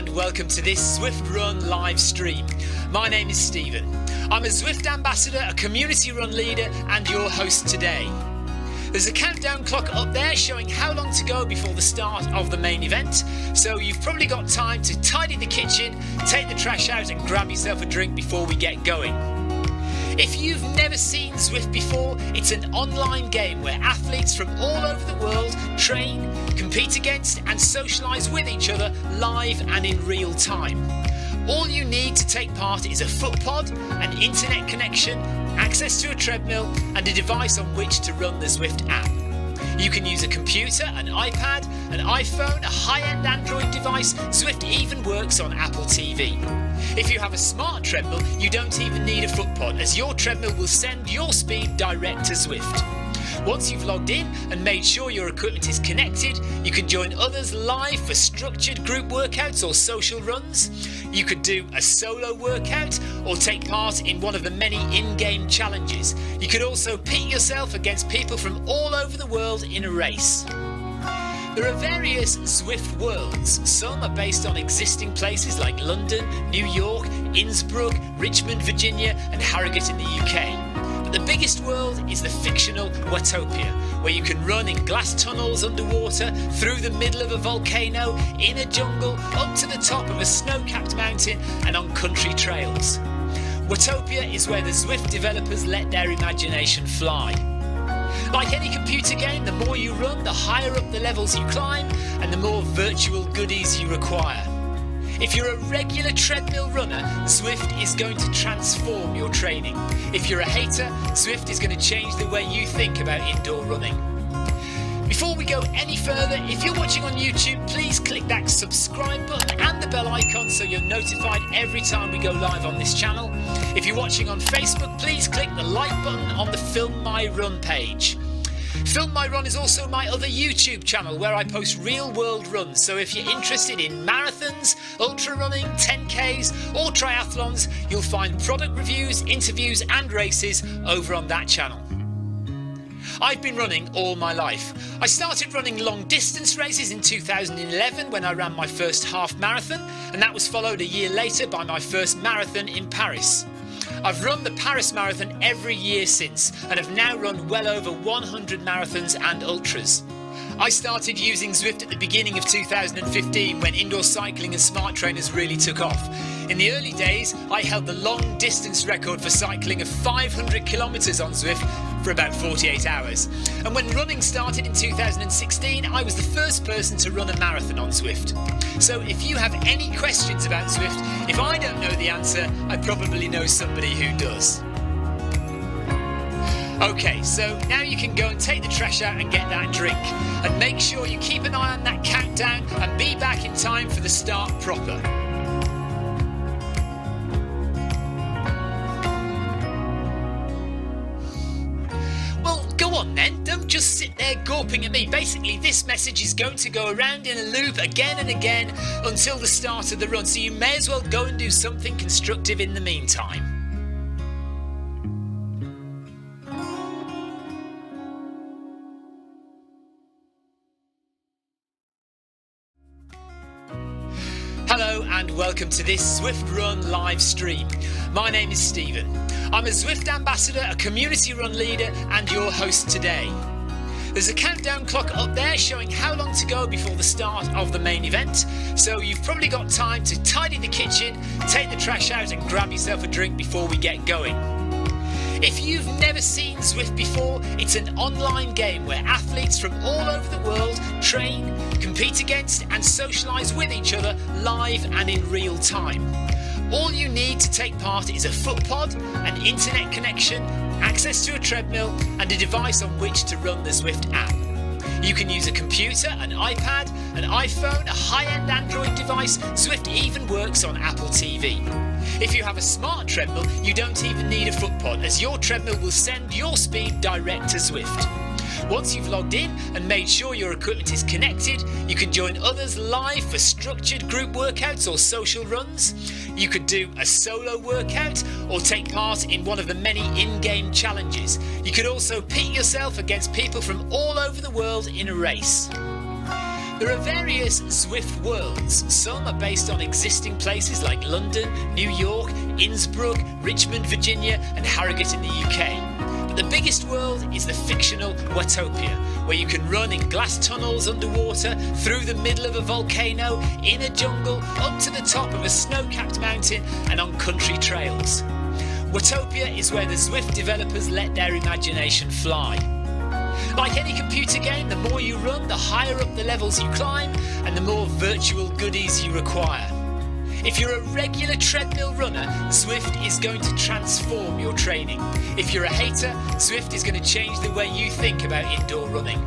and welcome to this Zwift Run live stream. My name is Stephen. I'm a Zwift ambassador, a community run leader and your host today. There's a countdown clock up there showing how long to go before the start of the main event, so you've probably got time to tidy the kitchen, take the trash out and grab yourself a drink before we get going. If you've never seen Zwift before, it's an online game where athletes from all over the world train, compete against and socialise with each other live and in real time. All you need to take part is a foot pod, an internet connection, access to a treadmill and a device on which to run the Zwift app. You can use a computer, an iPad, an iPhone, a high-end Android device. Zwift even works on Apple TV. If you have a smart treadmill, you don't even need a foot pod, as your treadmill will send your speed direct to Zwift. Once you've logged in and made sure your equipment is connected, you can join others live for structured group workouts or social runs. You could do a solo workout or take part in one of the many in-game challenges. You could also pit yourself against people from all over the world in a race. There are various Zwift worlds. Some are based on existing places like London, New York, Innsbruck, Richmond, Virginia and Harrogate in the UK. The biggest world is the fictional Watopia, where you can run in glass tunnels underwater, through the middle of a volcano, in a jungle, up to the top of a snow-capped mountain and on country trails. Watopia is where the Zwift developers let their imagination fly. Like any computer game, the more you run, the higher up the levels you climb and the more virtual goodies you require. If you're a regular treadmill runner, Zwift is going to transform your training. If you're a hater, Zwift is going to change the way you think about indoor running. Before we go any further, if you're watching on YouTube, please click that subscribe button and the bell icon so you're notified every time we go live on this channel. If you're watching on Facebook, please click the like button on the Film My Run page. Film My Run is also my other YouTube channel where I post real world runs, so if you're interested in marathons, ultra running, 10Ks or triathlons, you'll find product reviews, interviews and races over on that channel. I've been running all my life. I started running long distance races in 2011 when I ran my first half marathon, and that was followed a year later by my first marathon in Paris. I've run the Paris Marathon every year since and have now run well over 100 marathons and ultras. I started using Zwift at the beginning of 2015 when indoor cycling and smart trainers really took off. In the early days, I held the long distance record for cycling of 500 kilometres on Zwift for about 48 hours. And when running started in 2016, I was the first person to run a marathon on Zwift. So if you have any questions about Zwift, if I don't know the answer, I probably know somebody who does. Okay, so now you can go and take the trash out and get that drink. And make sure you keep an eye on that countdown and be back in time for the start proper. Well, go on then, don't just sit there gawping at me. Basically, this message is going to go around in a loop again and again until the start of the run, so you may as well go and do something constructive in the meantime. Hello and welcome to this Zwift Run live stream. My name is Stephen. I'm a Zwift ambassador, a community run leader and your host today. There's a countdown clock up there showing how long to go before the start of the main event, so you've probably got time to tidy the kitchen, take the trash out and grab yourself a drink before we get going. If you've never seen Zwift before, it's an online game where athletes from all over the world train, compete against and socialise with each other live and in real time. All you need to take part is a foot pod, an internet connection, access to a treadmill and a device on which to run the Zwift app. You can use a computer, an iPad, an iPhone, a high-end Android device. Zwift even works on Apple TV. If you have a smart treadmill, you don't even need a foot pod, as your treadmill will send your speed direct to Zwift. Once you've logged in and made sure your equipment is connected, you can join others live for structured group workouts or social runs. You could do a solo workout or take part in one of the many in-game challenges. You could also pit yourself against people from all over the world in a race. There are various Zwift worlds. Some are based on existing places like London, New York, Innsbruck, Richmond, Virginia and Harrogate in the UK. But the biggest world is the fictional Watopia, where you can run in glass tunnels underwater, through the middle of a volcano, in a jungle, up to the top of a snow-capped mountain and on country trails. Watopia is where the Zwift developers let their imagination fly. Like any computer game, the more you run, the higher up the levels you climb and the more virtual goodies you require. If you're a regular treadmill runner, Zwift is going to transform your training. If you're a hater, Zwift is going to change the way you think about indoor running.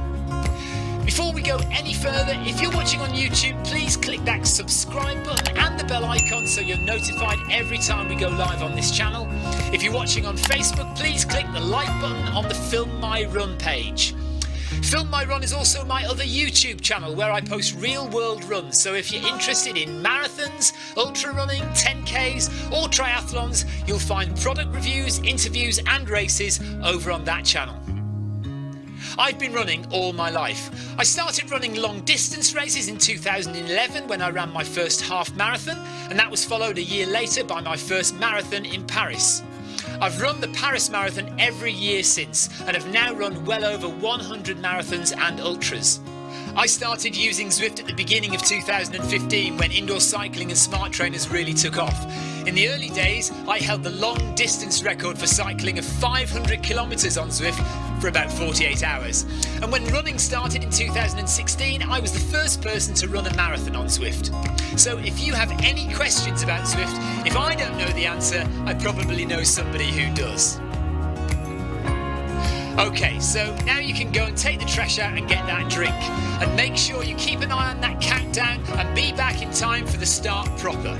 Before we go any further, if you're watching on YouTube, please click that subscribe button and the bell icon so you're notified every time we go live on this channel. If you're watching on Facebook, please click the like button on the Film My Run page. Film My Run is also my other YouTube channel where I post real world runs, so if you're interested in marathons, ultra running, 10Ks or triathlons, you'll find product reviews, interviews and races over on that channel. I've been running all my life. I started running long distance races in 2011 when I ran my first half marathon, and that was followed a year later by my first marathon in Paris. I've run the Paris Marathon every year since and have now run well over 100 marathons and ultras. I started using Zwift at the beginning of 2015 when indoor cycling and smart trainers really took off. In the early days, I held the long distance record for cycling of 500 kilometres on Zwift for about 48 hours. And when running started in 2016, I was the first person to run a marathon on Zwift. So if you have any questions about Zwift, if I don't know the answer, I probably know somebody who does. Okay, so now you can go and take the trash out and get that drink. And make sure you keep an eye on that countdown and be back in time for the start proper.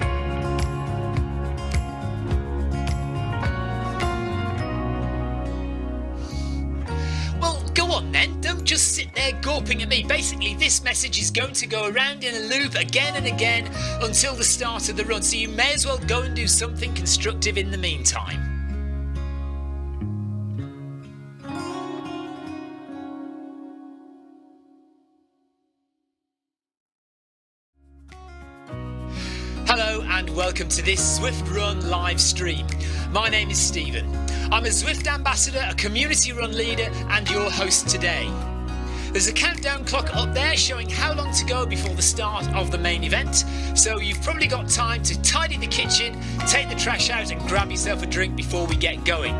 Well, go on then, don't just sit there gawping at me. Basically, this message is going to go around in a loop again and again until the start of the run, so you may as well go and do something constructive in the meantime. Hello and welcome to this Zwift Run live stream. My name is Stephen. I'm a Zwift ambassador, a community run leader and your host today. There's a countdown clock up there showing how long to go before the start of the main event, so you've probably got time to tidy the kitchen, take the trash out and grab yourself a drink before we get going.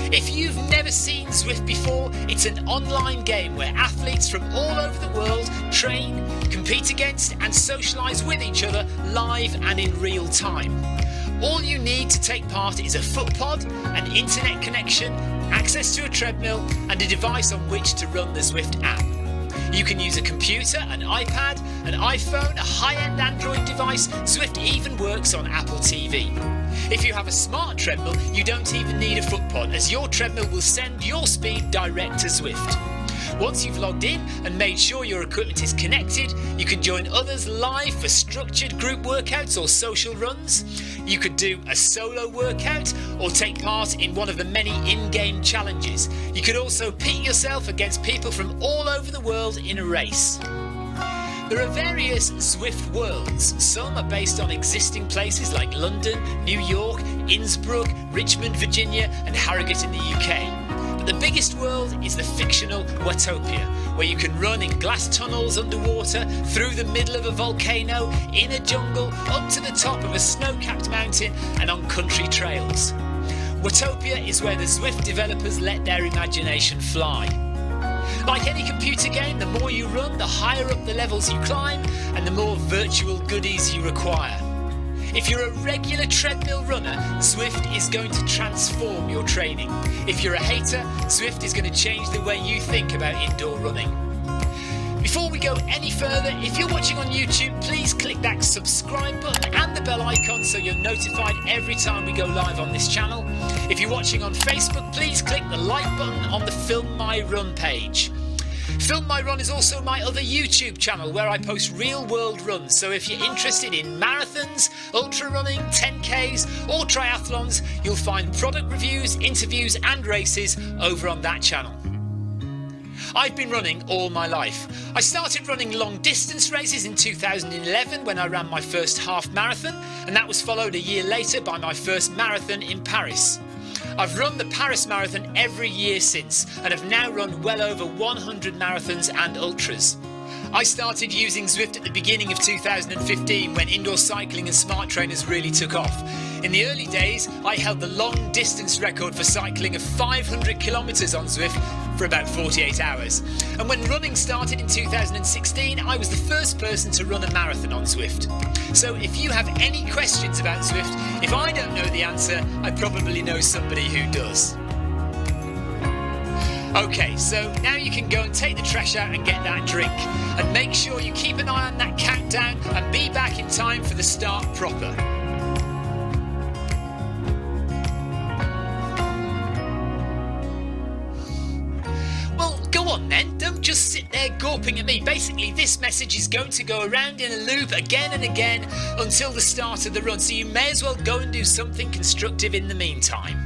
If you've never seen Zwift before, it's an online game where athletes from all over the world train, compete against and socialise with each other live and in real time. All you need to take part is a foot pod, an internet connection, access to a treadmill and a device on which to run the Zwift app. You can use a computer, an iPad, an iPhone, a high-end Android device. Zwift even works on Apple TV. If you have a smart treadmill, you don't even need a foot pod, as your treadmill will send your speed direct to Zwift. Once you've logged in and made sure your equipment is connected, you can join others live for structured group workouts or social runs. You could do a solo workout or take part in one of the many in-game challenges. You could also pit yourself against people from all over the world in a race. There are various Zwift worlds. Some are based on existing places like London, New York, Innsbruck, Richmond, Virginia and Harrogate in the UK. But the biggest world is the fictional Watopia, where you can run in glass tunnels underwater, through the middle of a volcano, in a jungle, up to the top of a snow-capped mountain and on country trails. Watopia is where the Zwift developers let their imagination fly. Like any computer game, the more you run, the higher up the levels you climb and the more virtual goodies you require. If you're a regular treadmill runner, Zwift is going to transform your training. If you're a hater, Zwift is going to change the way you think about indoor running. Before we go any further, if you're watching on YouTube, please click that subscribe button and the bell icon so you're notified every time we go live on this channel. If you're watching on Facebook, please click the like button on the Film My Run page. Film My Run is also my other YouTube channel where I post real world runs, so if you're interested in marathons, ultra running, 10Ks or triathlons, you'll find product reviews, interviews and races over on that channel. I've been running all my life. I started running long distance races in 2011 when I ran my first half marathon, and that was followed a year later by my first marathon in Paris. I've run the Paris Marathon every year since and have now run well over 100 marathons and ultras. I started using Zwift at the beginning of 2015 when indoor cycling and smart trainers really took off. In the early days, I held the long distance record for cycling of 500 kilometres on Zwift for about 48 hours. And when running started in 2016, I was the first person to run a marathon on Zwift. So if you have any questions about Zwift, if I don't know the answer, I probably know somebody who does. Okay, so now you can go and take the trash out and get that drink. And make sure you keep an eye on that countdown and be back in time for the start proper. Well, go on then, don't just sit there gawping at me. Basically, this message is going to go around in a loop again and again until the start of the run, so you may as well go and do something constructive in the meantime.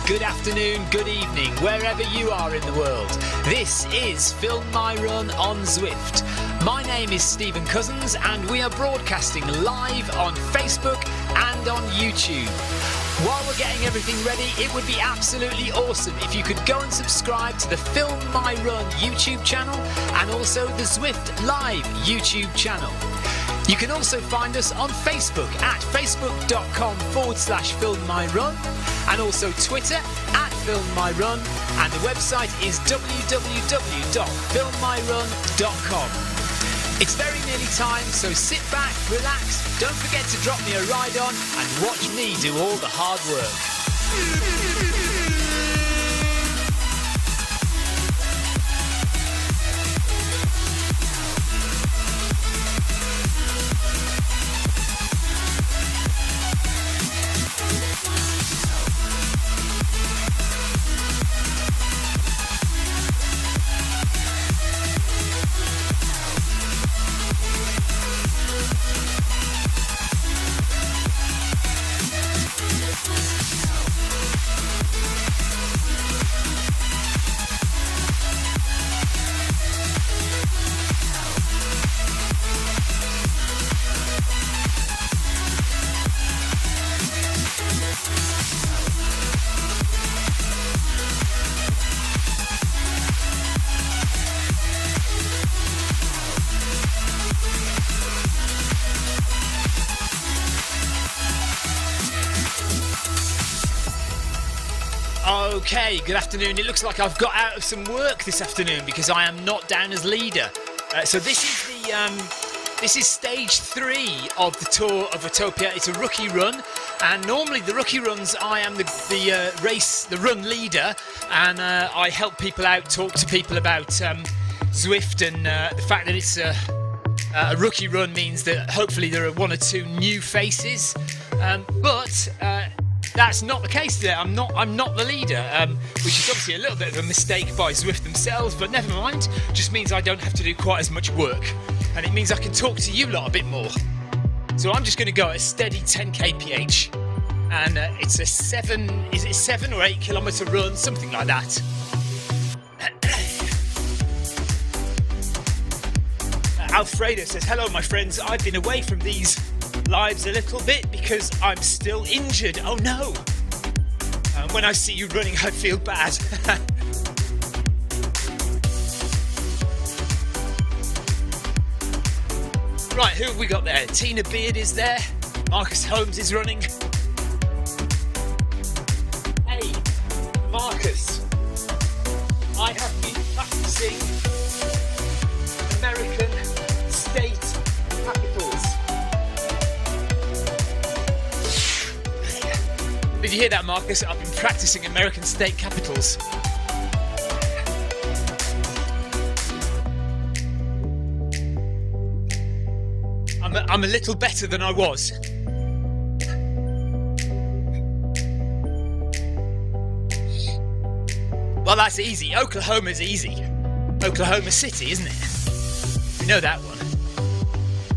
Good afternoon, good evening, wherever you are in the world. This is Film My Run on Zwift. My name is Stephen Cousins and we are broadcasting live on Facebook and on YouTube. While we're getting everything ready, it would be absolutely awesome if you could go and subscribe to the Film My Run YouTube channel and also the Zwift Live YouTube channel. You can also find us on Facebook at facebook.com/filmmyrun and also Twitter at filmmyrun, and the website is www.filmmyrun.com. It's very nearly time, so sit back, relax, don't forget to drop me a ride on and watch me do all the hard work. Okay, good afternoon. It looks like I've got out of some work this afternoon because I am not down as leader. So this is stage 3 of the tour of Watopia. It's a rookie run, and normally the rookie runs I am the run leader, and I help people out, talk to people about Zwift, and the fact that it's a rookie run means that hopefully there are 1 or 2 new faces, but that's not the case today. I'm not the leader, which is obviously a little bit of a mistake by Zwift themselves, but never mind. Just means I don't have to do quite as much work, and it means I can talk to you lot a bit more. So I'm just going to go at a steady 10 kph, and it's a 7 or 8 kilometre run, something like that. Alfredo says, hello my friends, I've been away from these lives a little bit because I'm still injured. Oh no! When I see you running, I feel bad. Right, who have we got there? Tina Beard is there. Marcus Holmes is running. Hey, Marcus. I have been practicing American state capitals. Did you hear that, Marcus? I've been practicing American state capitals. I'm a little better than I was. Well, that's easy. Oklahoma's easy. Oklahoma City, isn't it? You know that one.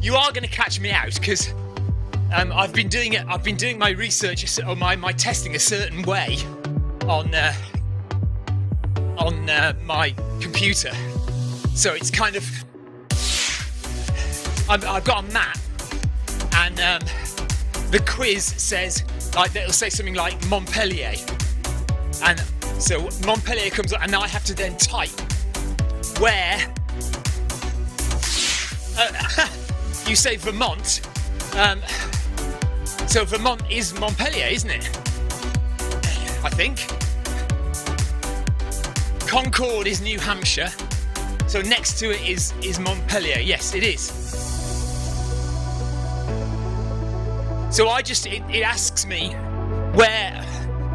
You are going to catch me out because I've been doing it. I've been doing my research or my testing a certain way on my computer. So it's kind of I've got a map, and the quiz says, like, it'll say something like Montpellier, and so Montpellier comes up, and now I have to then type where. You say Vermont, so Vermont is Montpellier, isn't it? I think. Concord is New Hampshire, so next to it is Montpellier. Yes, it is. So it asks me where,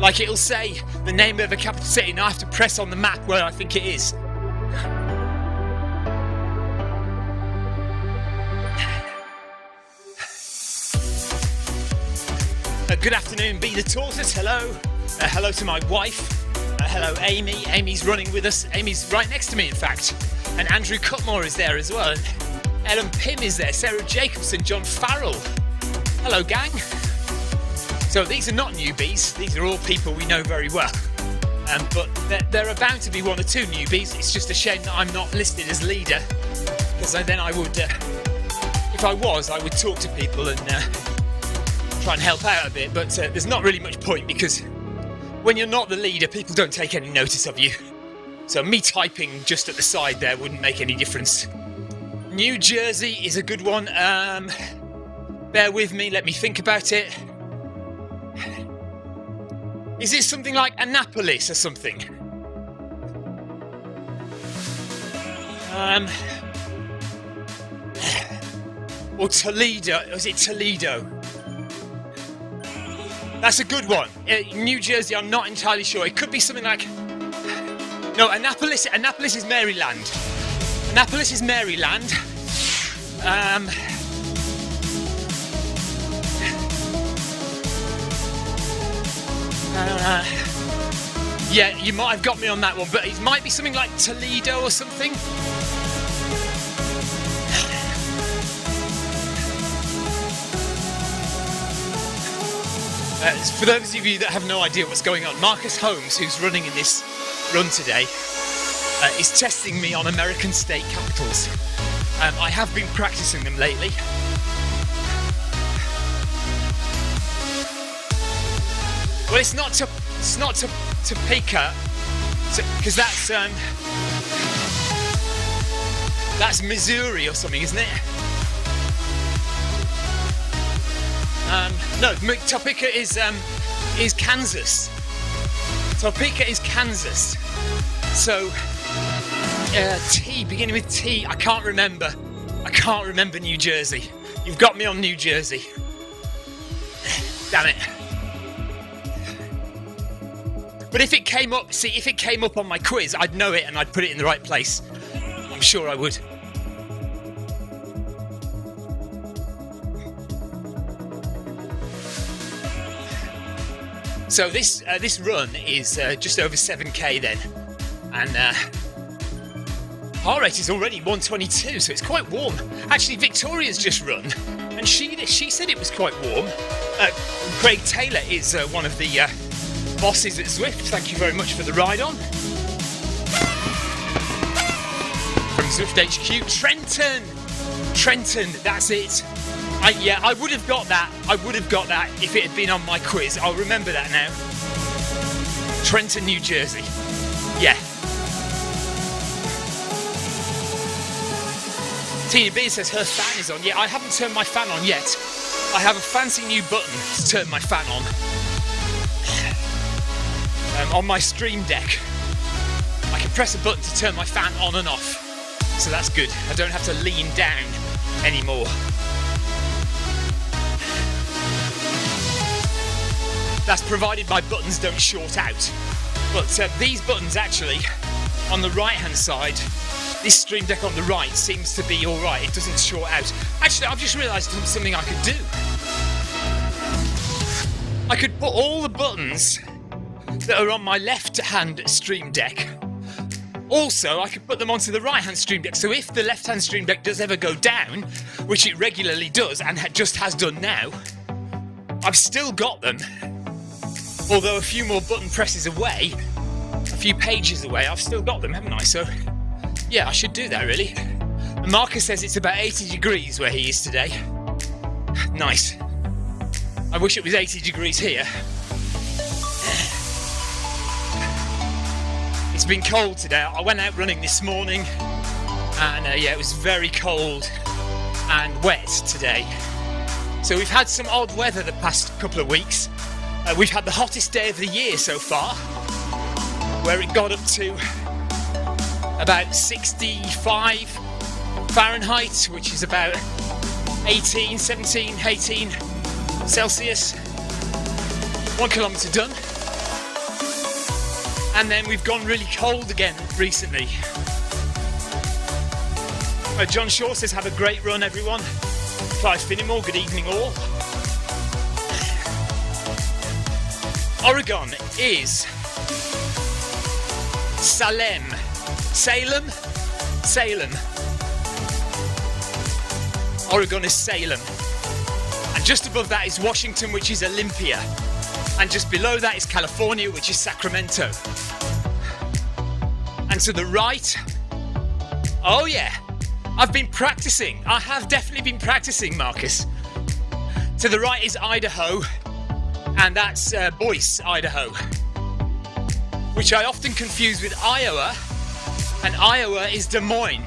like, it'll say the name of a capital city, and I have to press on the map where I think it is. Good afternoon, Be the Tortoise. Hello. Hello to my wife. Hello, Amy. Amy's running with us. Amy's right next to me, in fact. And Andrew Cutmore is there as well. And Ellen Pym is there. Sarah Jacobson, John Farrell. Hello, gang. So these are not newbies. These are all people we know very well. But there are bound to be one or two newbies. It's just a shame that I'm not listed as leader, because then I would, if I was, I would talk to people and try and help out a bit. But there's not really much point, because when you're not the leader, people don't take any notice of you. So me typing just at the side there wouldn't make any difference. New Jersey is a good one. Bear with me, let me think about it. Is it something like Annapolis or something? Or Toledo, or is it Toledo? That's a good one. New Jersey, I'm not entirely sure. It could be something like... No, Annapolis is Maryland. Annapolis is Maryland. Yeah, you might have got me on that one, but it might be something like Toledo or something. For those of you that have no idea what's going on, Marcus Holmes, who's running in this run today, is testing me on American state capitals. I have been practicing them lately. Well, it's not Topeka, because that's Missouri or something, isn't it? No, Topeka is Kansas. Topeka is Kansas. So T, beginning with T. I can't remember New Jersey. You've got me on New Jersey. Damn it. But if it came up on my quiz, I'd know it and I'd put it in the right place. I'm sure I would. So this run is just over 7k then, and heart rate is already 122, so it's quite warm. Actually, Victoria's just run, and she said it was quite warm. Craig Taylor is one of the bosses at Zwift. Thank you very much for the ride on. From Zwift HQ, Trenton, that's it. I would have got that. I would have got that if it had been on my quiz. I'll remember that now. Trenton, New Jersey. Yeah. Tina B says her fan is on. Yeah, I haven't turned my fan on yet. I have a fancy new button to turn my fan on my Stream Deck. I can press a button to turn my fan on and off. So that's good. I don't have to lean down anymore. That's provided my buttons don't short out. But these buttons actually, on the right hand side, this Stream Deck on the right seems to be alright. It doesn't short out. Actually, I've just realised something I could do. I could put all the buttons that are on my left hand Stream Deck. Also, I could put them onto the right hand Stream Deck. So if the left hand Stream Deck does ever go down, which it regularly does and just has done now, I've still got them. Although a few more button presses away, a few pages away, I've still got them, haven't I? So, yeah, I should do that, really. And Marcus says it's about 80 degrees where he is today. Nice. I wish it was 80 degrees here. It's been cold today. I went out running this morning, and yeah, it was very cold and wet today. So we've had some odd weather the past couple of weeks. We've had the hottest day of the year so far, where it got up to about 65 Fahrenheit, which is about 18 Celsius. 1 kilometre done. And then we've gone really cold again recently. John Shaw says, have a great run, everyone. Clive Finnemore, good evening all. Oregon is Salem. Oregon is Salem. And just above that is Washington, which is Olympia. And just below that is California, which is Sacramento. And to the right, oh yeah, I've been practicing. I have definitely been practicing, Marcus. To the right is Idaho, and that's Boise, Idaho, which I often confuse with Iowa, and Iowa is Des Moines.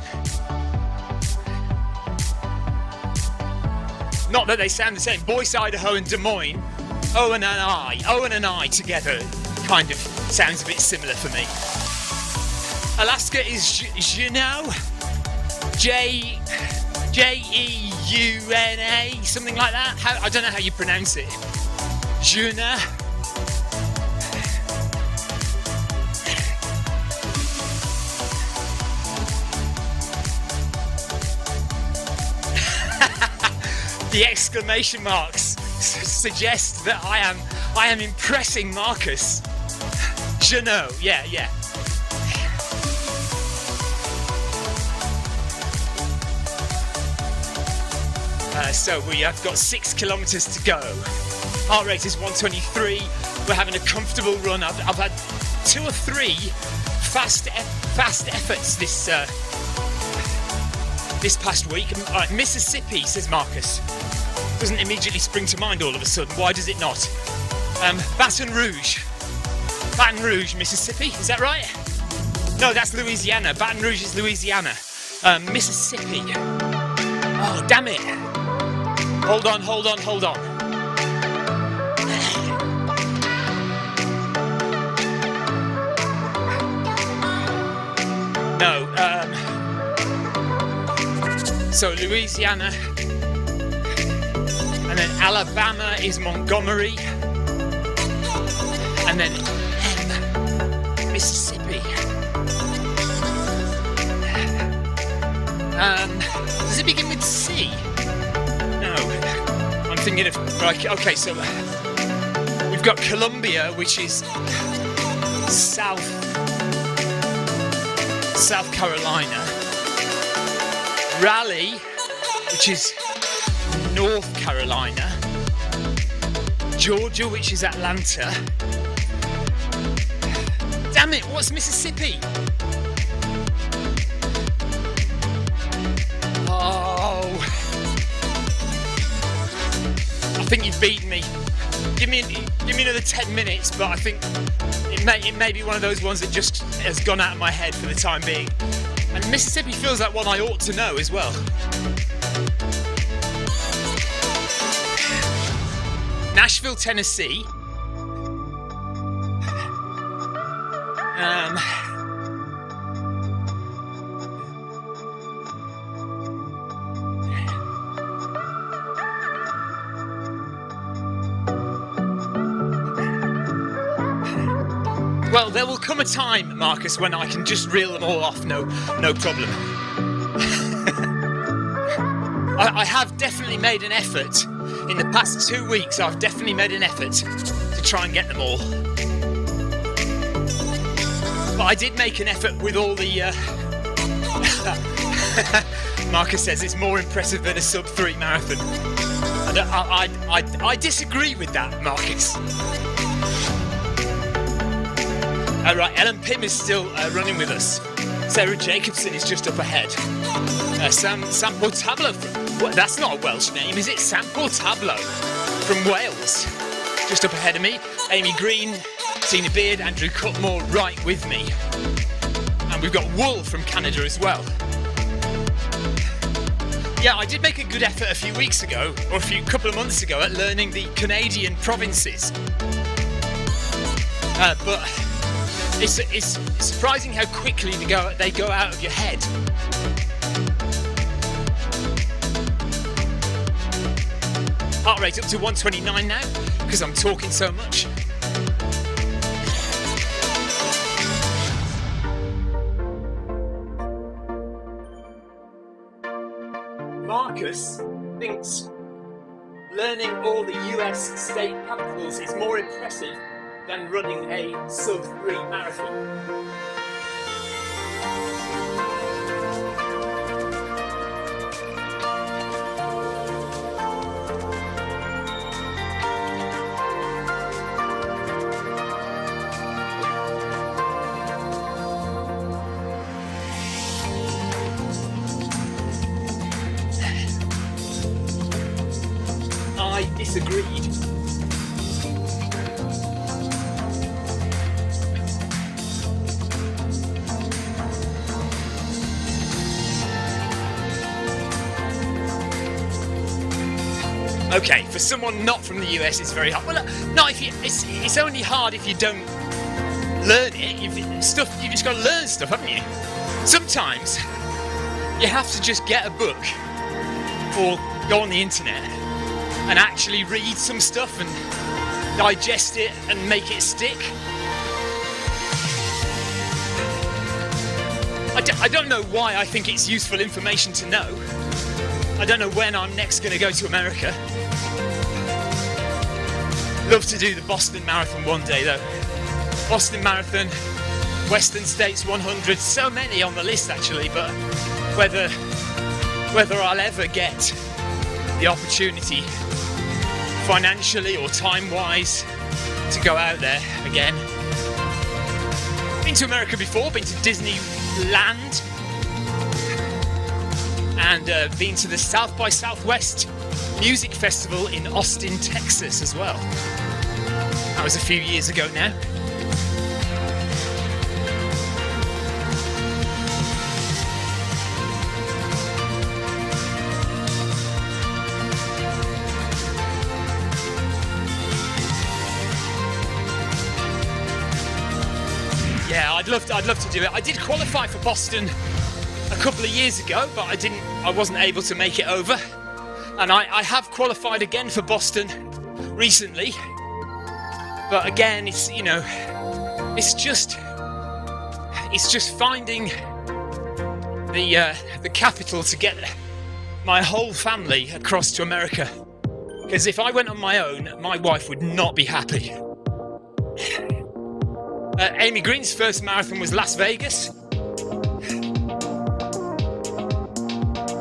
Not that they sound the same. Boise, Idaho and Des Moines, Owen and I together kind of sounds a bit similar for me. Alaska is Juneau, Jeuna, something like that. I don't know how you pronounce it. Juneau. The exclamation marks suggest that I am impressing Marcus. Juneau, yeah. So we have got 6 kilometres to go. Heart rate is 123. We're having a comfortable run. I've had 2 or 3 fast efforts this past week. Mississippi, says Marcus. Doesn't immediately spring to mind all of a sudden. Why does it not? Baton Rouge, Mississippi. Is that right? No, that's Louisiana. Baton Rouge is Louisiana. Mississippi. Oh, damn it. Hold on. No, so Louisiana, and then Alabama is Montgomery, and then Mississippi. Does it begin with C? No, I'm thinking of, right, okay, so we've got Columbia, which is South Carolina. Raleigh, which is North Carolina. Georgia, which is Atlanta. Damn it, what's Mississippi? Oh. I think you've beaten me. Give me another 10 minutes, but I think it may be one of those ones that just has gone out of my head for the time being. And Mississippi feels like one I ought to know as well. Nashville, Tennessee. Well, there will come a time, Marcus, when I can just reel them all off, no problem. I have definitely made an effort. In the past 2 weeks, I've definitely made an effort to try and get them all. But I did make an effort with all the... Marcus says it's more impressive than a sub-3 marathon. And I disagree with that, Marcus. Right, Ellen Pym is still running with us. Sarah Jacobson is just up ahead. Sam Portablo, that's not a Welsh name, is it? Sam Portablo from Wales, just up ahead of me. Amy Green, Tina Beard, Andrew Cutmore right with me. And we've got Wool from Canada as well. Yeah, I did make a good effort a few weeks ago, or a couple of months ago, at learning the Canadian provinces. But it's surprising how quickly they go out of your head. Heart rate up to 129 now, because I'm talking so much. Marcus thinks learning all the US state capitals is more impressive than running a sub-3 marathon. I disagreed. Okay, for someone not from the US, it's very hard. Well, no, it's only hard if you don't learn it. You've just got to learn stuff, haven't you? Sometimes you have to just get a book or go on the internet and actually read some stuff and digest it and make it stick. I don't know why I think it's useful information to know. I don't know when I'm next going to go to America. Love to do the Boston Marathon one day though. Boston Marathon, Western States 100, so many on the list actually, but whether I'll ever get the opportunity financially or time-wise to go out there again. Been to America before, been to Disneyland, and been to the South by Southwest Music Festival in Austin, Texas as well. That was a few years ago now. Yeah, I'd love to do it. I did qualify for Boston a couple of years ago, but I wasn't able to make it over. And I have qualified again for Boston recently. But again, it's just finding the capital to get my whole family across to America. Because if I went on my own, my wife would not be happy. Amy Green's first marathon was Las Vegas.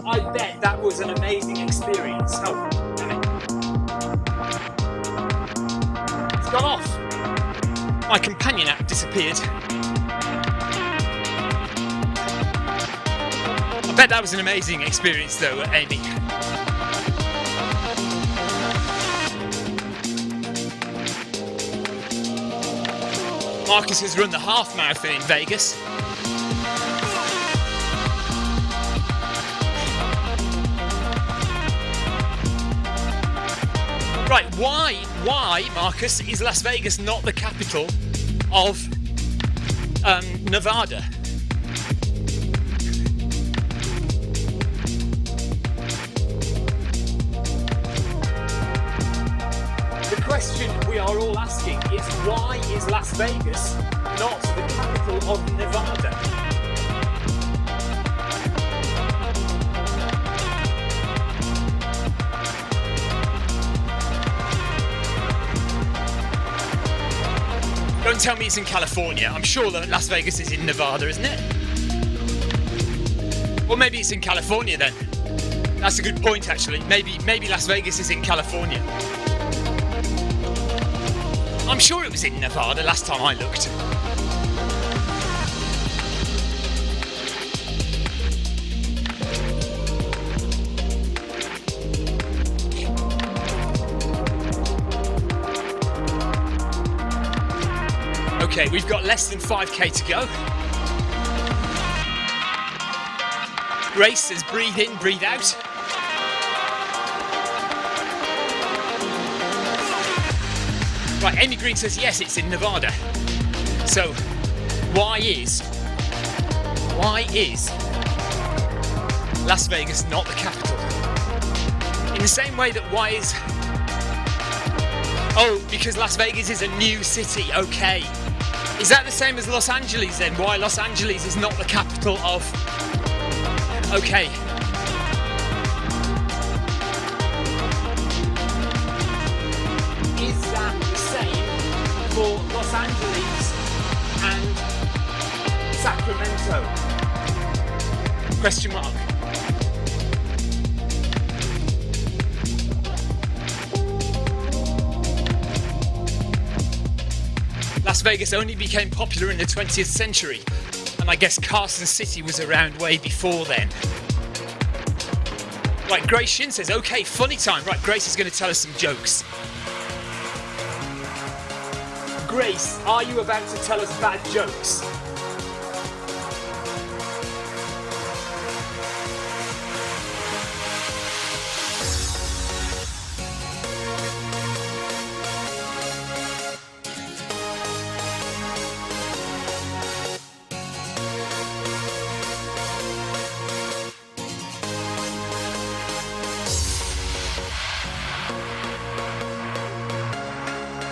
I bet that was an amazing experience. Oh, damn it. It's gone off. My companion app disappeared. I bet that was an amazing experience though, Amy. Marcus has run the half marathon in Vegas. Right, why, Marcus, is Las Vegas not the capital of Nevada? The question we are all asking is, why is Las Vegas not the capital of Nevada? Don't tell me it's in California. I'm sure that Las Vegas is in Nevada, isn't it? Or maybe it's in California then. That's a good point, actually. Maybe Las Vegas is in California. I'm sure it was in Nevada last time I looked. Okay, we've got less than 5k to go. Grace says breathe in, breathe out. Right, Amy Green says yes, it's in Nevada. So, why is Las Vegas not the capital? In the same way that why is... Oh, because Las Vegas is a new city, okay. Is that the same as Los Angeles then? Why Los Angeles is not the capital of... Okay. Is that the same for Los Angeles and Sacramento? Question mark. Las Vegas only became popular in the 20th century, and I guess Carson City was around way before then. Right, Grace Shin says, okay, funny time. Right, Grace is going to tell us some jokes. Grace, are you about to tell us bad jokes?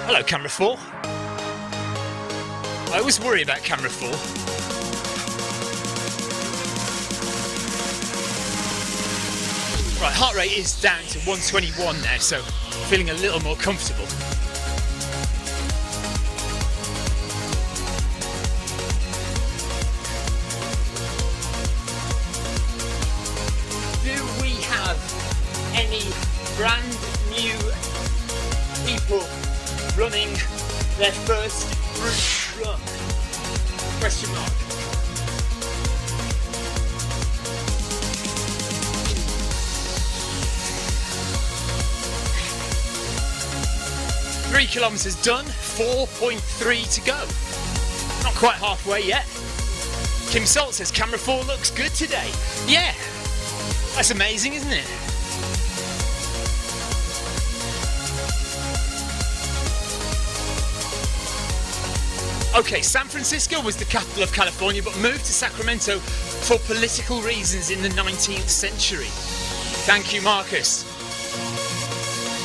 Hello, camera 4. I always worry about camera 4. Right, heart rate is down to 121 now, so feeling a little more comfortable. Do we have any brand new people running their first group run? Question mark. Three kilometres done, 4.3 to go. Not quite halfway yet. Kim Salt says camera 4 looks good today. Yeah, that's amazing, isn't it? Okay, San Francisco was the capital of California, but moved to Sacramento for political reasons in the 19th century. Thank you, Marcus.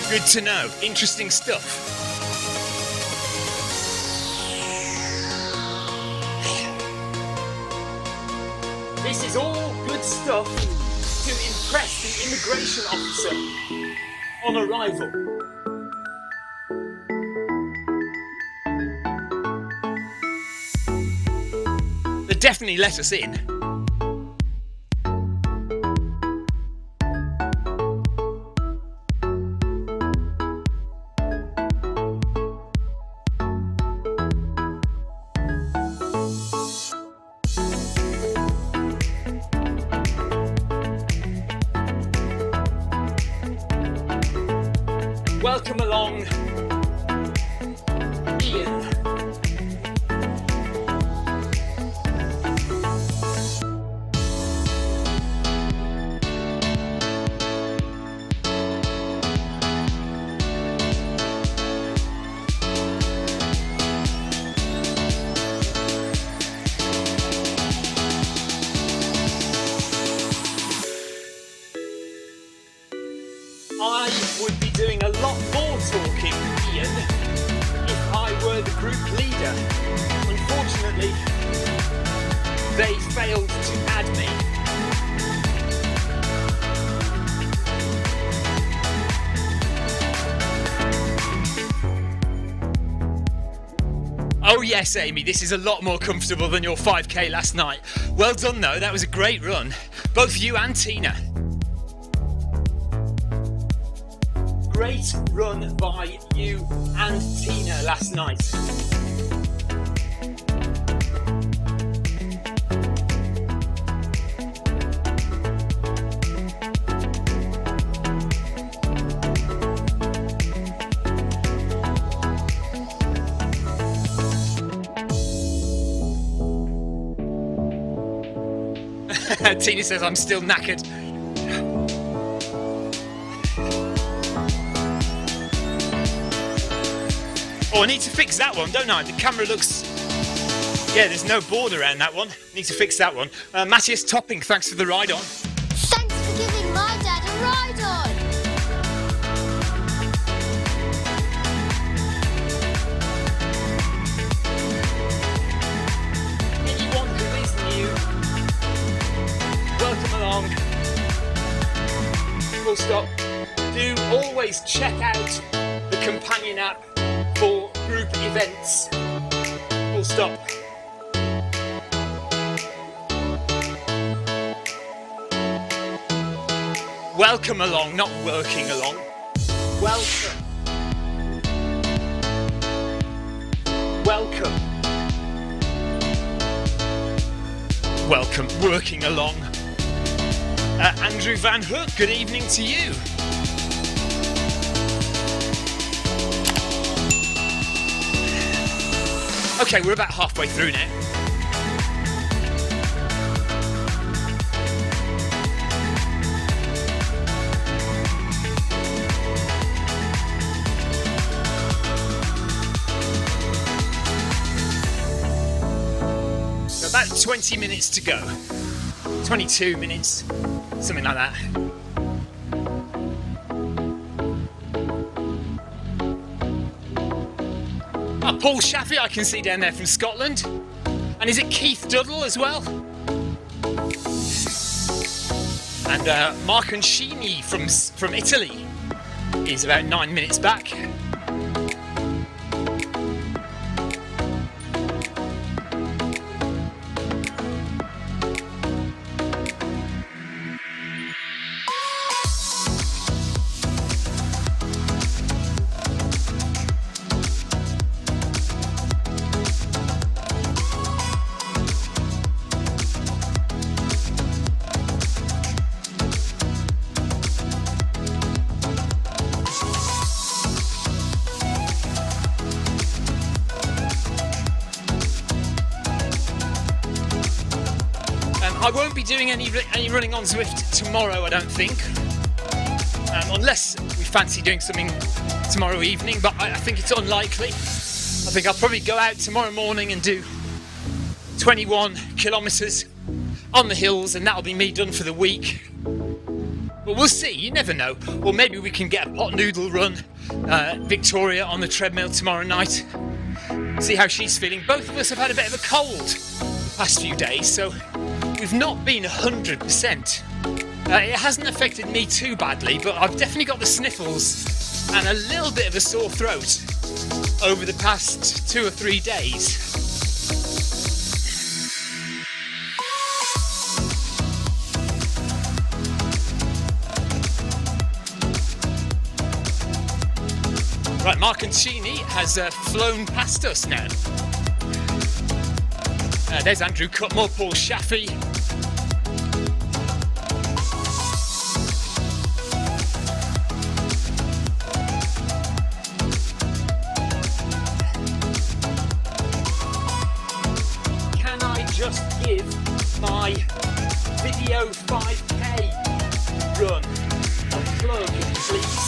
Good to know. Interesting stuff. This is all good stuff to impress the immigration officer on arrival. Definitely let us in. Welcome along, Ian. Tina. Unfortunately, they failed to add me. Oh yes, Amy, this is a lot more comfortable than your 5k last night. Well done though, that was a great run. Both you and Tina. Great run by you and Tina last night. Tina says I'm still knackered. Oh, I need to fix that one, don't I? The camera looks... Yeah, there's no board around that one. Need to fix that one. Matthias Topping, thanks for the ride on. Thanks for giving my dad a ride on. Anyone who is new, welcome along. Full stop. Do always check out the companion app for group events. Full stop. Welcome along, not working along. Welcome. Welcome. Welcome, working along. Andrew Van Hook, good evening to you. Okay, we're about halfway through now. So about 20 minutes to go. 22 minutes, something like that. Paul Shaffey I can see down there from Scotland. And is it Keith Duddle as well? And Marconcini from Italy is about 9 minutes back. I won't be doing any running on Zwift tomorrow, I don't think, unless we fancy doing something tomorrow evening, but I think it's unlikely. I think I'll probably go out tomorrow morning and do 21 kilometres on the hills, and that'll be me done for the week. But we'll see, you never know. Or maybe we can get a pot noodle run, Victoria on the treadmill tomorrow night. See how she's feeling. Both of us have had a bit of a cold the past few days, so we've not been 100%. It hasn't affected me too badly, but I've definitely got the sniffles and a little bit of a sore throat over the past 2 or 3 days. Right, Marconcini has flown past us now. There's Andrew Cutmore, Paul Shaffey. Can I just give my video 5k run a plug, please?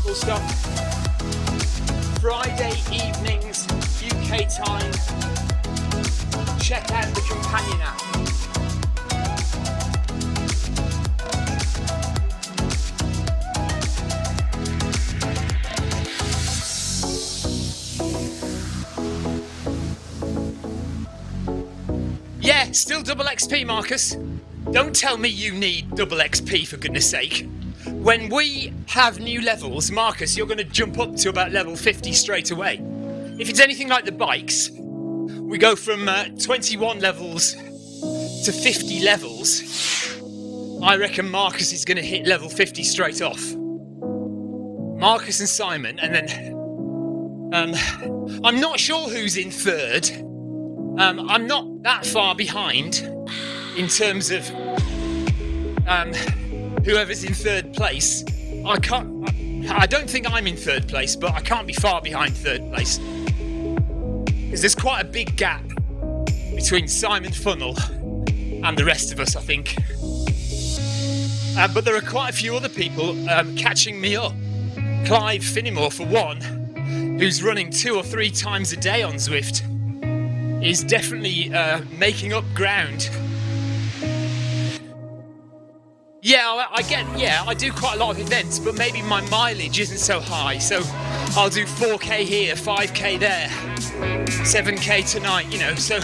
Full stop. Friday evenings, UK time. Check out the companion app. still double XP, Marcus. Don't tell me you need double XP, for goodness sake. When we have new levels, Marcus, you're going to jump up to about level 50 straight away. If it's anything like the bikes, we go from 21 levels to 50 levels. I reckon Marcus is going to hit level 50 straight off. Marcus and Simon, and then I'm not sure who's in third. I'm not that far behind in terms of whoever's in third place. I don't think I'm in third place, but I can't be far behind third place. Because there's quite a big gap between Simon Funnell and the rest of us, I think. But there are quite a few other people catching me up. Clive Finnemore, for one, who's running 2 or 3 times a day on Zwift, is definitely making up ground. Yeah, I do quite a lot of events, but maybe my mileage isn't so high, so I'll do 4k here, 5k there, 7k tonight, so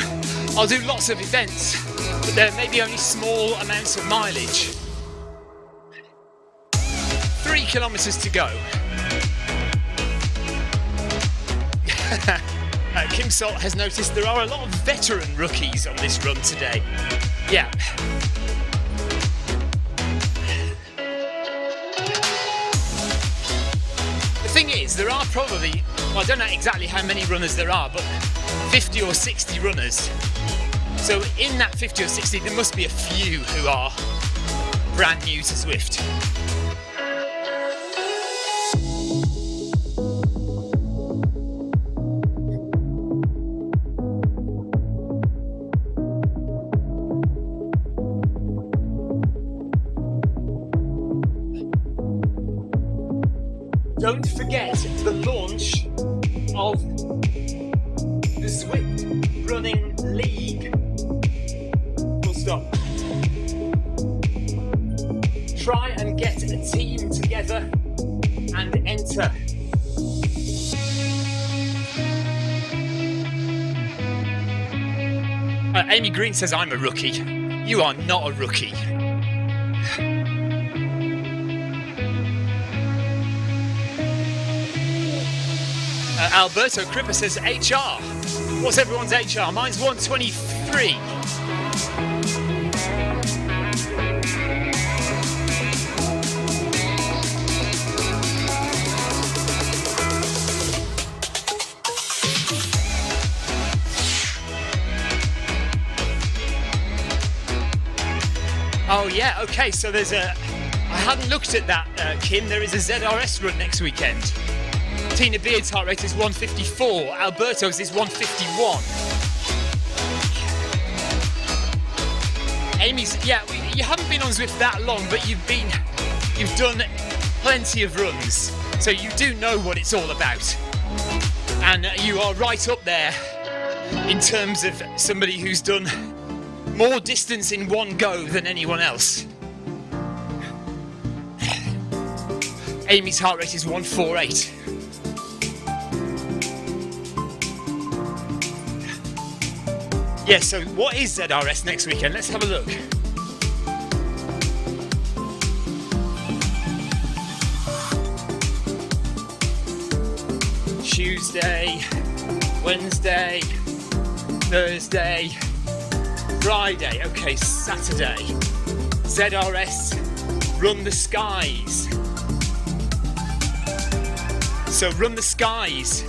I'll do lots of events, but there may be only small amounts of mileage. 3 kilometres to go. Kim Salt has noticed there are a lot of veteran rookies on this run today. Yeah. The thing is, there are probably, well, I don't know exactly how many runners there are, but 50 or 60 runners. So in that 50 or 60, there must be a few who are brand new to Zwift. Don't forget the launch of the Zwift Running League. Full stop. Try and get a team together and enter. Amy Green says I'm a rookie. You are not a rookie. Alberto Cripper says HR. What's everyone's HR? Mine's 123. Oh yeah, okay, so there's I hadn't looked at that, Kim. There is a ZRS run next weekend. Tina Beard's heart rate is 154. Alberto's is 151. Amy's, yeah, you haven't been on Zwift that long, but you've done plenty of runs, so you do know what it's all about. And you are right up there in terms of somebody who's done more distance in one go than anyone else. Amy's heart rate is 148. Yeah, so what is ZRS next weekend? Let's have a look. Tuesday, Wednesday, Thursday, Friday. Okay, Saturday. ZRS Run the Skies. So Run the Skies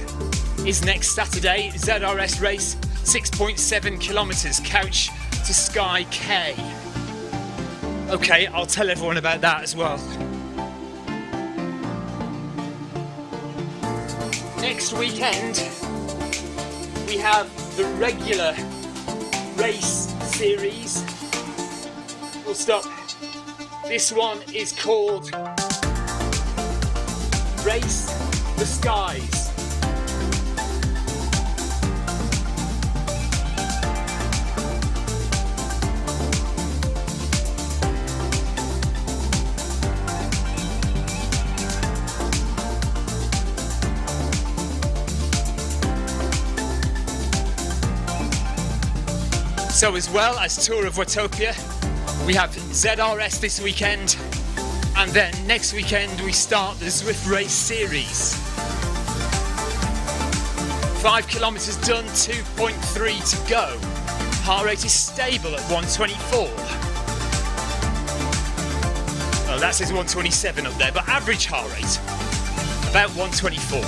is next Saturday. ZRS race 6.7 kilometres, couch to Sky K. Okay, I'll tell everyone about that as well. Next weekend, we have the regular race series. We'll stop. This one is called Race the Skies. So as well as Tour of Watopia, we have ZRS this weekend, and then next weekend we start the Zwift race series. 5 kilometers done, 2.3 to go. Heart rate is stable at 124. Oh, that says 127 up there, but average heart rate about 124.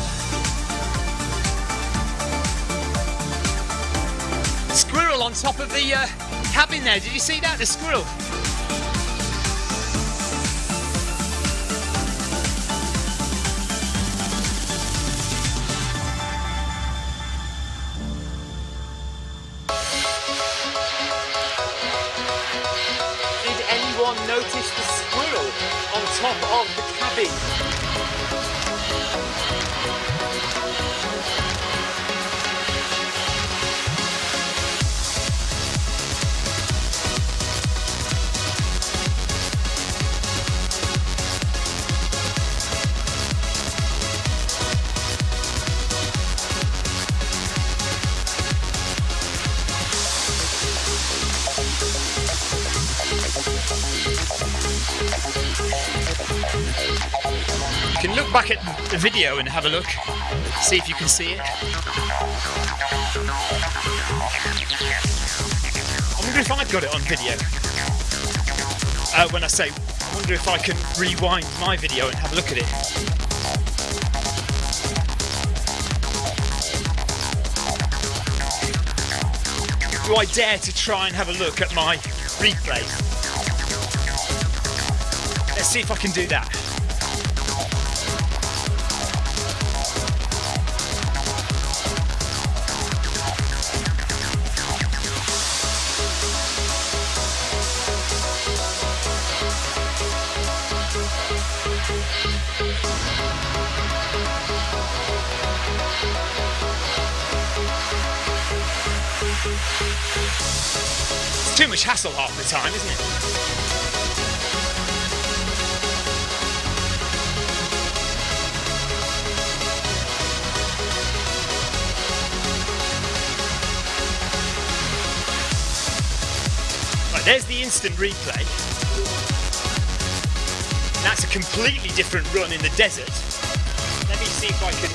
Squirrel on top of the cabin there. Did you see that? The squirrel. Did anyone notice the squirrel on top of the cabin? You can look back at the video and have a look, see if you can see it. I wonder if I've got it on video. When I say, I wonder if I can rewind my video and have a look at it. Do I dare to try and have a look at my replay? Let's see if I can do that. It's too much hassle half the time, isn't it? There's the instant replay. And that's a completely different run in the desert. Let me see if I can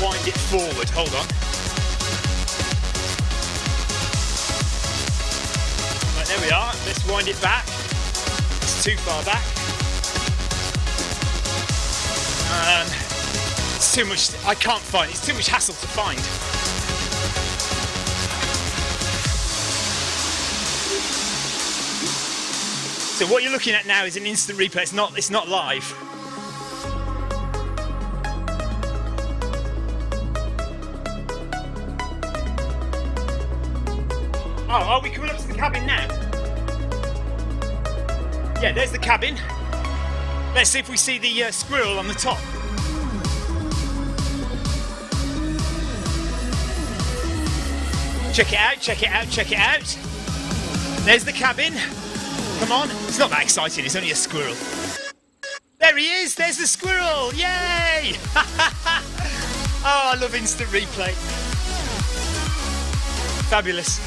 wind it forward. Hold on. Right, there we are. Let's wind it back. It's too far back. It's too much. I can't find. It's too much hassle to find. So what you're looking at now is an instant replay. It's not live. Oh, are we coming up to the cabin now? Yeah, there's the cabin. Let's see if we see the squirrel on the top. Check it out, check it out, check it out. There's the cabin. Come on, it's not that exciting, it's only a squirrel. There he is, there's the squirrel, yay! Oh, I love instant replay. Fabulous.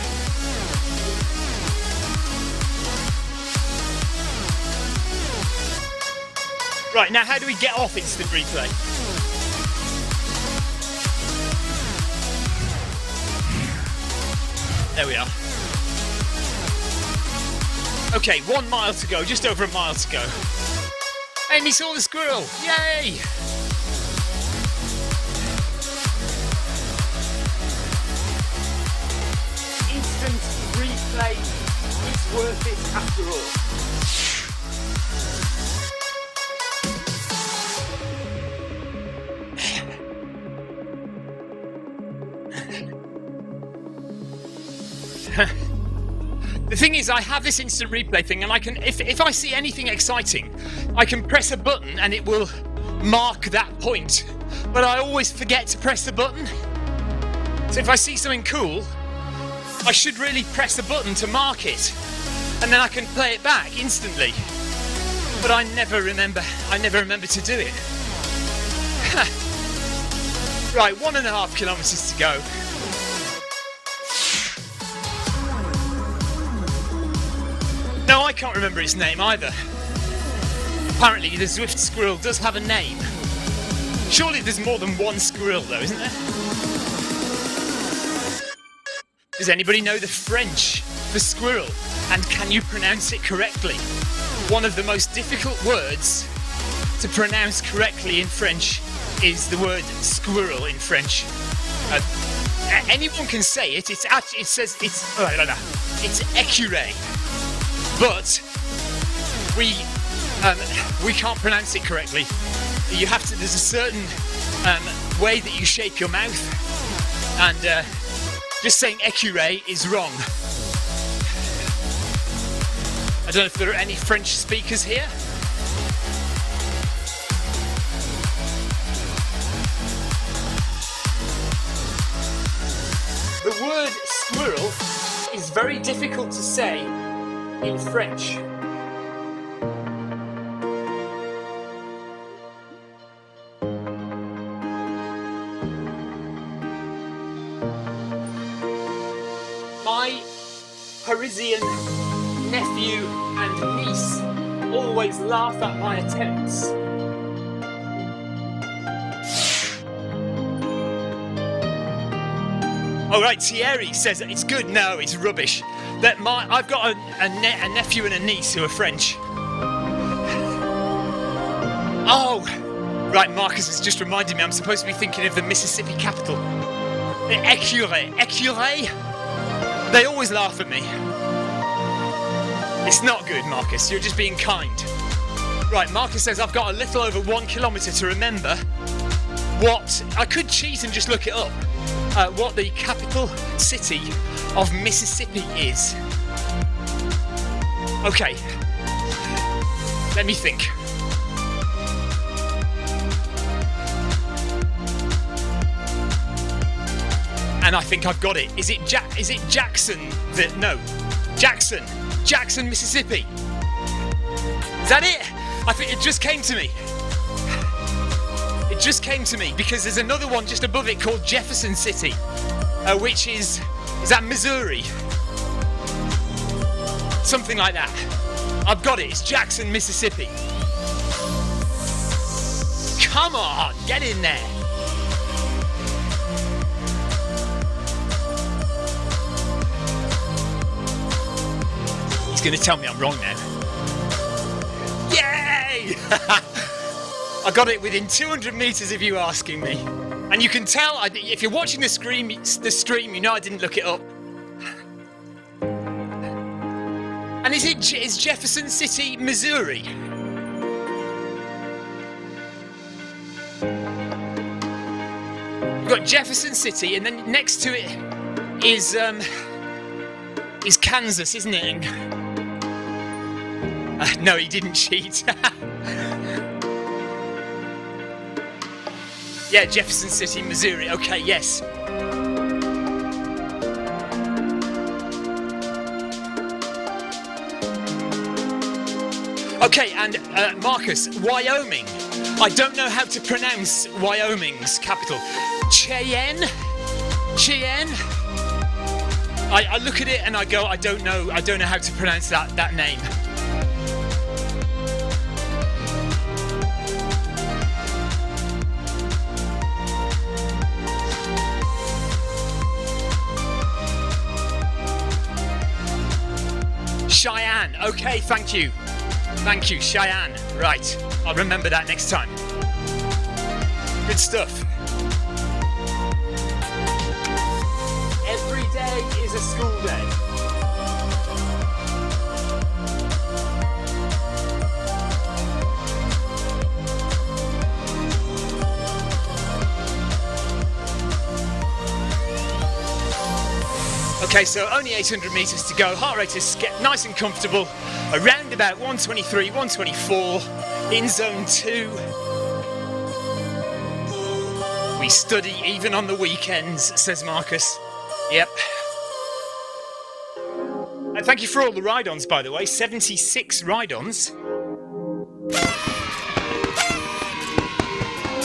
Right, now how do we get off instant replay? There we are. Okay, 1 mile to go, just over a mile to go. Amy saw the squirrel, yay! Instant replay, it's worth it after all. The thing is, I have this instant replay thing, and I can, if I see anything exciting, I can press a button and it will mark that point. But I always forget to press the button. So if I see something cool, I should really press the button to mark it, and then I can play it back instantly. But I never remember to do it. Right, 1.5 kilometers to go. I can't remember its name either. Apparently the Zwift squirrel does have a name. Surely there's more than one squirrel though, isn't there? Does anybody know the French for squirrel? And can you pronounce it correctly? One of the most difficult words to pronounce correctly in French is the word squirrel in French. Anyone can say it. It's écureuil, but we can't pronounce it correctly. You have to. There's a certain way that you shape your mouth, and just saying écureuil is wrong. I don't know if there are any French speakers here. The word squirrel is very difficult to say in French. My Parisian nephew and niece always laugh at my attempts. Oh right, Thierry says that it's good. No, it's rubbish. I've got a nephew and a niece who are French. Oh, right, Marcus has just reminded me I'm supposed to be thinking of the Mississippi capital. The Écureuil. They always laugh at me. It's not good, Marcus. You're just being kind. Right, Marcus says I've got a little over 1 kilometre to remember what... I could cheat and just look it up. What the capital city of Mississippi is. Okay. Let me think. And I think I've got it. Is it Jackson? Jackson, Mississippi. Is that it? I think it just came to me. It just came to me because there's another one just above it called Jefferson City, which is that Missouri? Something like that. I've got it. It's Jackson, Mississippi. Come on, get in there. He's going to tell me I'm wrong now. Yay! I got it within 200 metres of you asking me. And you can tell, if you're watching the stream, you know I didn't look it up. And is Jefferson City, Missouri? You've got Jefferson City, and then next to it is Kansas, isn't it? No, he didn't cheat. Yeah, Jefferson City, Missouri. Okay, yes. Okay, and Marcus, Wyoming. I don't know how to pronounce Wyoming's capital. Cheyenne? I look at it and I go, I don't know how to pronounce that name. Cheyenne. Okay, thank you. Thank you, Cheyenne. Right, I'll remember that next time. Good stuff. Every day is a school day. Okay, so only 800 metres to go. Heart rate is nice and comfortable. Around about 123, 124 in zone 2. We study even on the weekends, says Marcus. Yep. And thank you for all the ride-ons, by the way. 76 ride-ons. I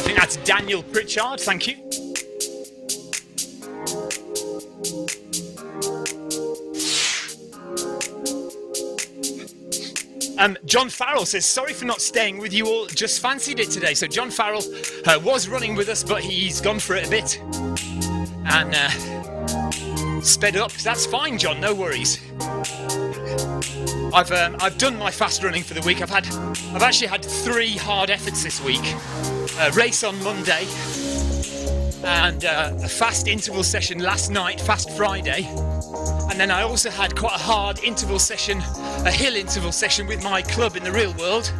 think that's Daniel Pritchard. Thank you. John Farrell says, sorry for not staying with you all, just fancied it today. So John Farrell was running with us, but he's gone for it a bit and sped up. That's fine, John, no worries. I've done my fast running for the week. I've actually had 3 hard efforts this week. A race on Monday and a fast interval session last night, Fast Friday. And then I also had quite a hard interval session, a hill interval session with my club in the real world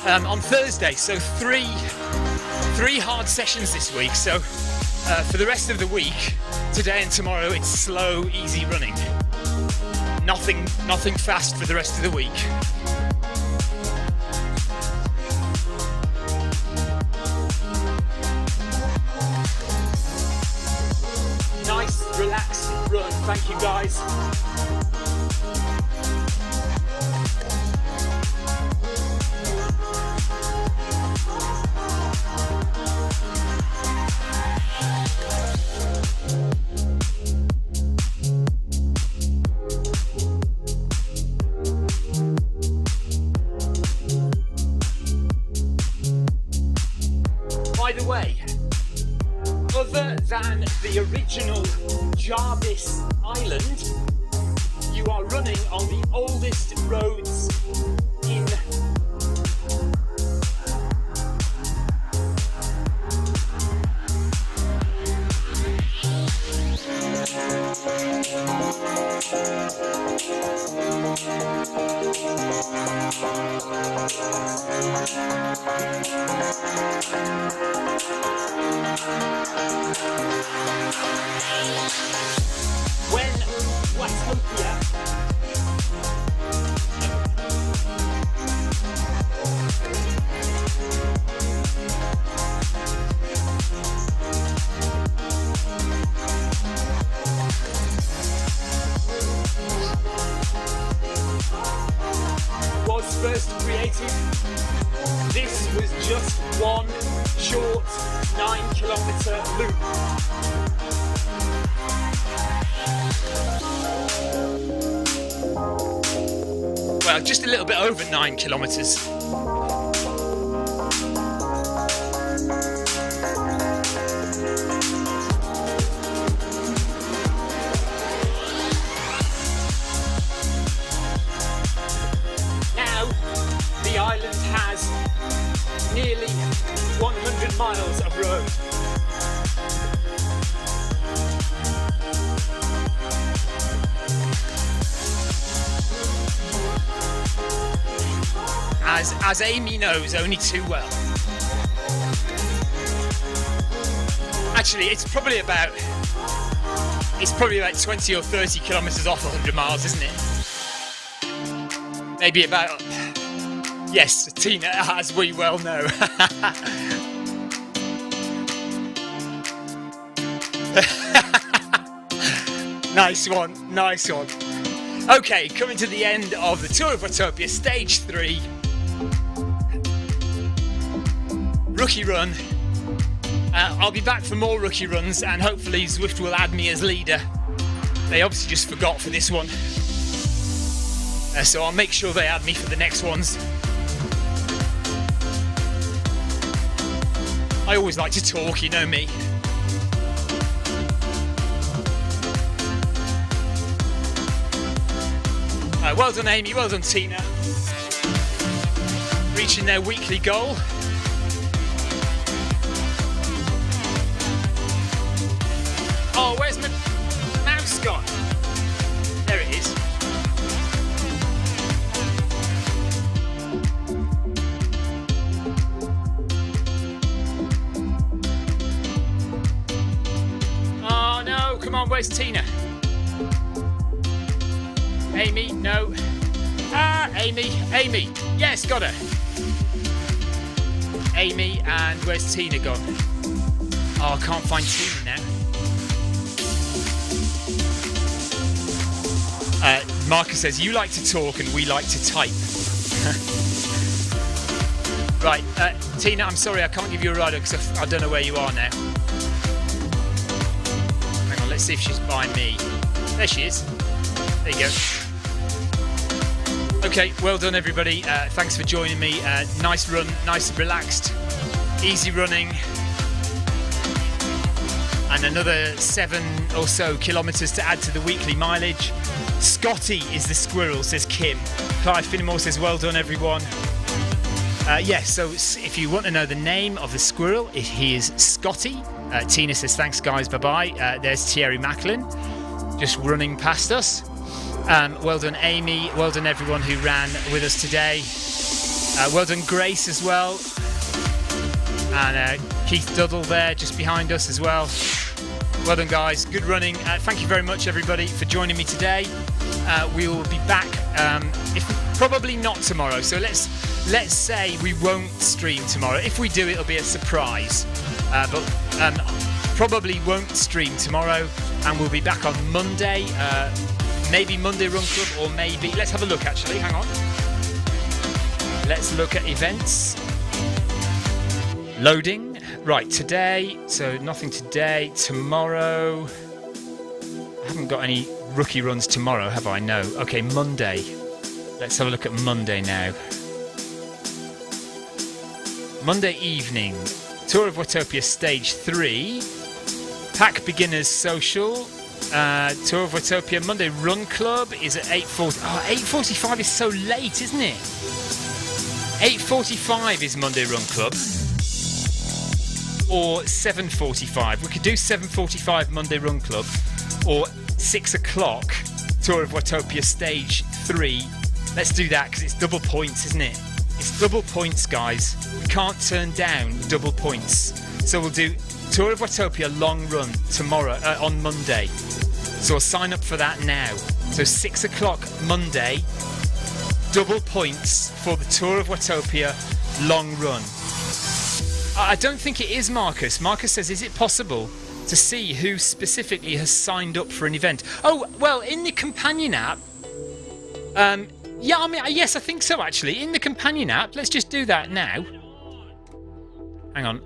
on Thursday. So three hard sessions this week. So for the rest of the week, today and tomorrow, it's slow, easy running. Nothing fast for the rest of the week. Nice, relaxed run. Thank you, guys. By the way, other than the original Jarvis Island, you are running on the oldest roads in when Watopia was first created, this was just one short 9-kilometre loop. Well, just a little bit over 9 kilometres. Now, the island has nearly 100 miles of road. As Amy knows only too well. Actually, it's probably about 20 or 30 kilometres off 100 miles, isn't it? Maybe about... Yes, Tina, as we well know. Nice one, nice one. Okay, coming to the end of the Tour of Watopia, stage 3. Rookie run. I'll be back for more rookie runs and hopefully Zwift will add me as leader. They obviously just forgot for this one. So I'll make sure they add me for the next ones. I always like to talk, you know me. Well done, Amy, well done, Tina. Reaching their weekly goal. Oh, where's my mouse gone? There it is. Oh no, come on, where's Tina? Amy, no. Amy. Yes, got her. Amy, and where's Tina gone? Oh, I can't find Tina now. Marcus says, you like to talk and we like to type. Right, Tina, I'm sorry, I can't give you a ride because I don't know where you are now. Hang on, let's see if she's by me. There she is. There you go. Okay, well done everybody. Thanks for joining me. Nice run, nice relaxed, easy running. And another 7 or so kilometres to add to the weekly mileage. Scotty is the squirrel, says Kim. Clive Finnemore says, well done everyone. So if you want to know the name of the squirrel, he is Scotty. Tina says, thanks guys, bye-bye. There's Thierry Macklin, just running past us. Well done Amy, well done everyone who ran with us today. Well done Grace as well. And Keith Duddle there, just behind us as well. Well done guys, good running. Thank you very much everybody for joining me today. We will be back, probably not tomorrow. So let's say we won't stream tomorrow. If we do, it'll be a surprise. But probably won't stream tomorrow, and we'll be back on Monday. Maybe Monday Run Club, or maybe let's have a look. Actually, hang on. Let's look at events. Loading. Right, today, so nothing today. Tomorrow, I haven't got any rookie runs tomorrow, have I? No. Okay, Monday. Let's have a look at Monday now. Monday evening, Tour of Watopia Stage 3, Pack Beginners Social, Tour of Watopia Monday Run Club is at 8:40. Oh, 8:45 is so late, isn't it? 8:45 is Monday Run Club. Or 7:45. We could do 7:45 Monday Run Club, or 6 o'clock Tour of Watopia Stage 3. Let's do that because it's double points, isn't it? It's double points, guys. We can't turn down double points. So we'll do Tour of Watopia long run tomorrow on Monday. So I'll sign up for that now. So 6 o'clock Monday, double points for the Tour of Watopia long run. I don't think it is, Marcus. Marcus says, is it possible to see who specifically has signed up for an event? Oh, well, in the companion app, yes, I think so, actually. In the companion app, let's just do that now. Hang on.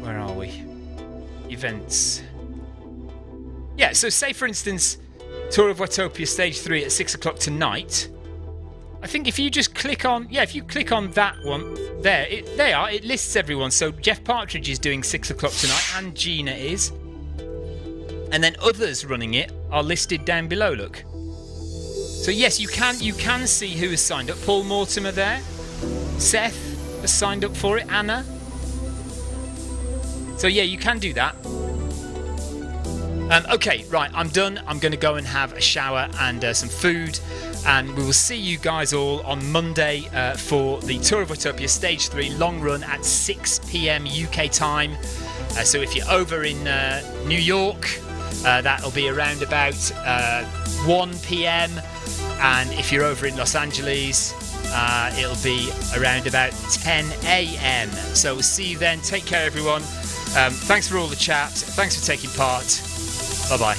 Where are we? Events. Yeah, so say, for instance, Tour of Watopia Stage 3 at 6 o'clock tonight. I think if you just click on, if you click on that one, there, it lists everyone. So Jeff Partridge is doing 6 o'clock tonight, and Gina is. And then others running it are listed down below, look. So yes, you can see who has signed up. Paul Mortimer there. Seth has signed up for it. Anna. So yeah, you can do that. Okay, right, I'm done. I'm going to go and have a shower and some food. And we will see you guys all on Monday for the Tour of Watopia Stage 3 long run at 6 p.m. UK time. So if you're over in New York, that'll be around about 1 p.m. And if you're over in Los Angeles, it'll be around about 10 a.m. So we'll see you then. Take care, everyone. Thanks for all the chat. Thanks for taking part. Bye-bye.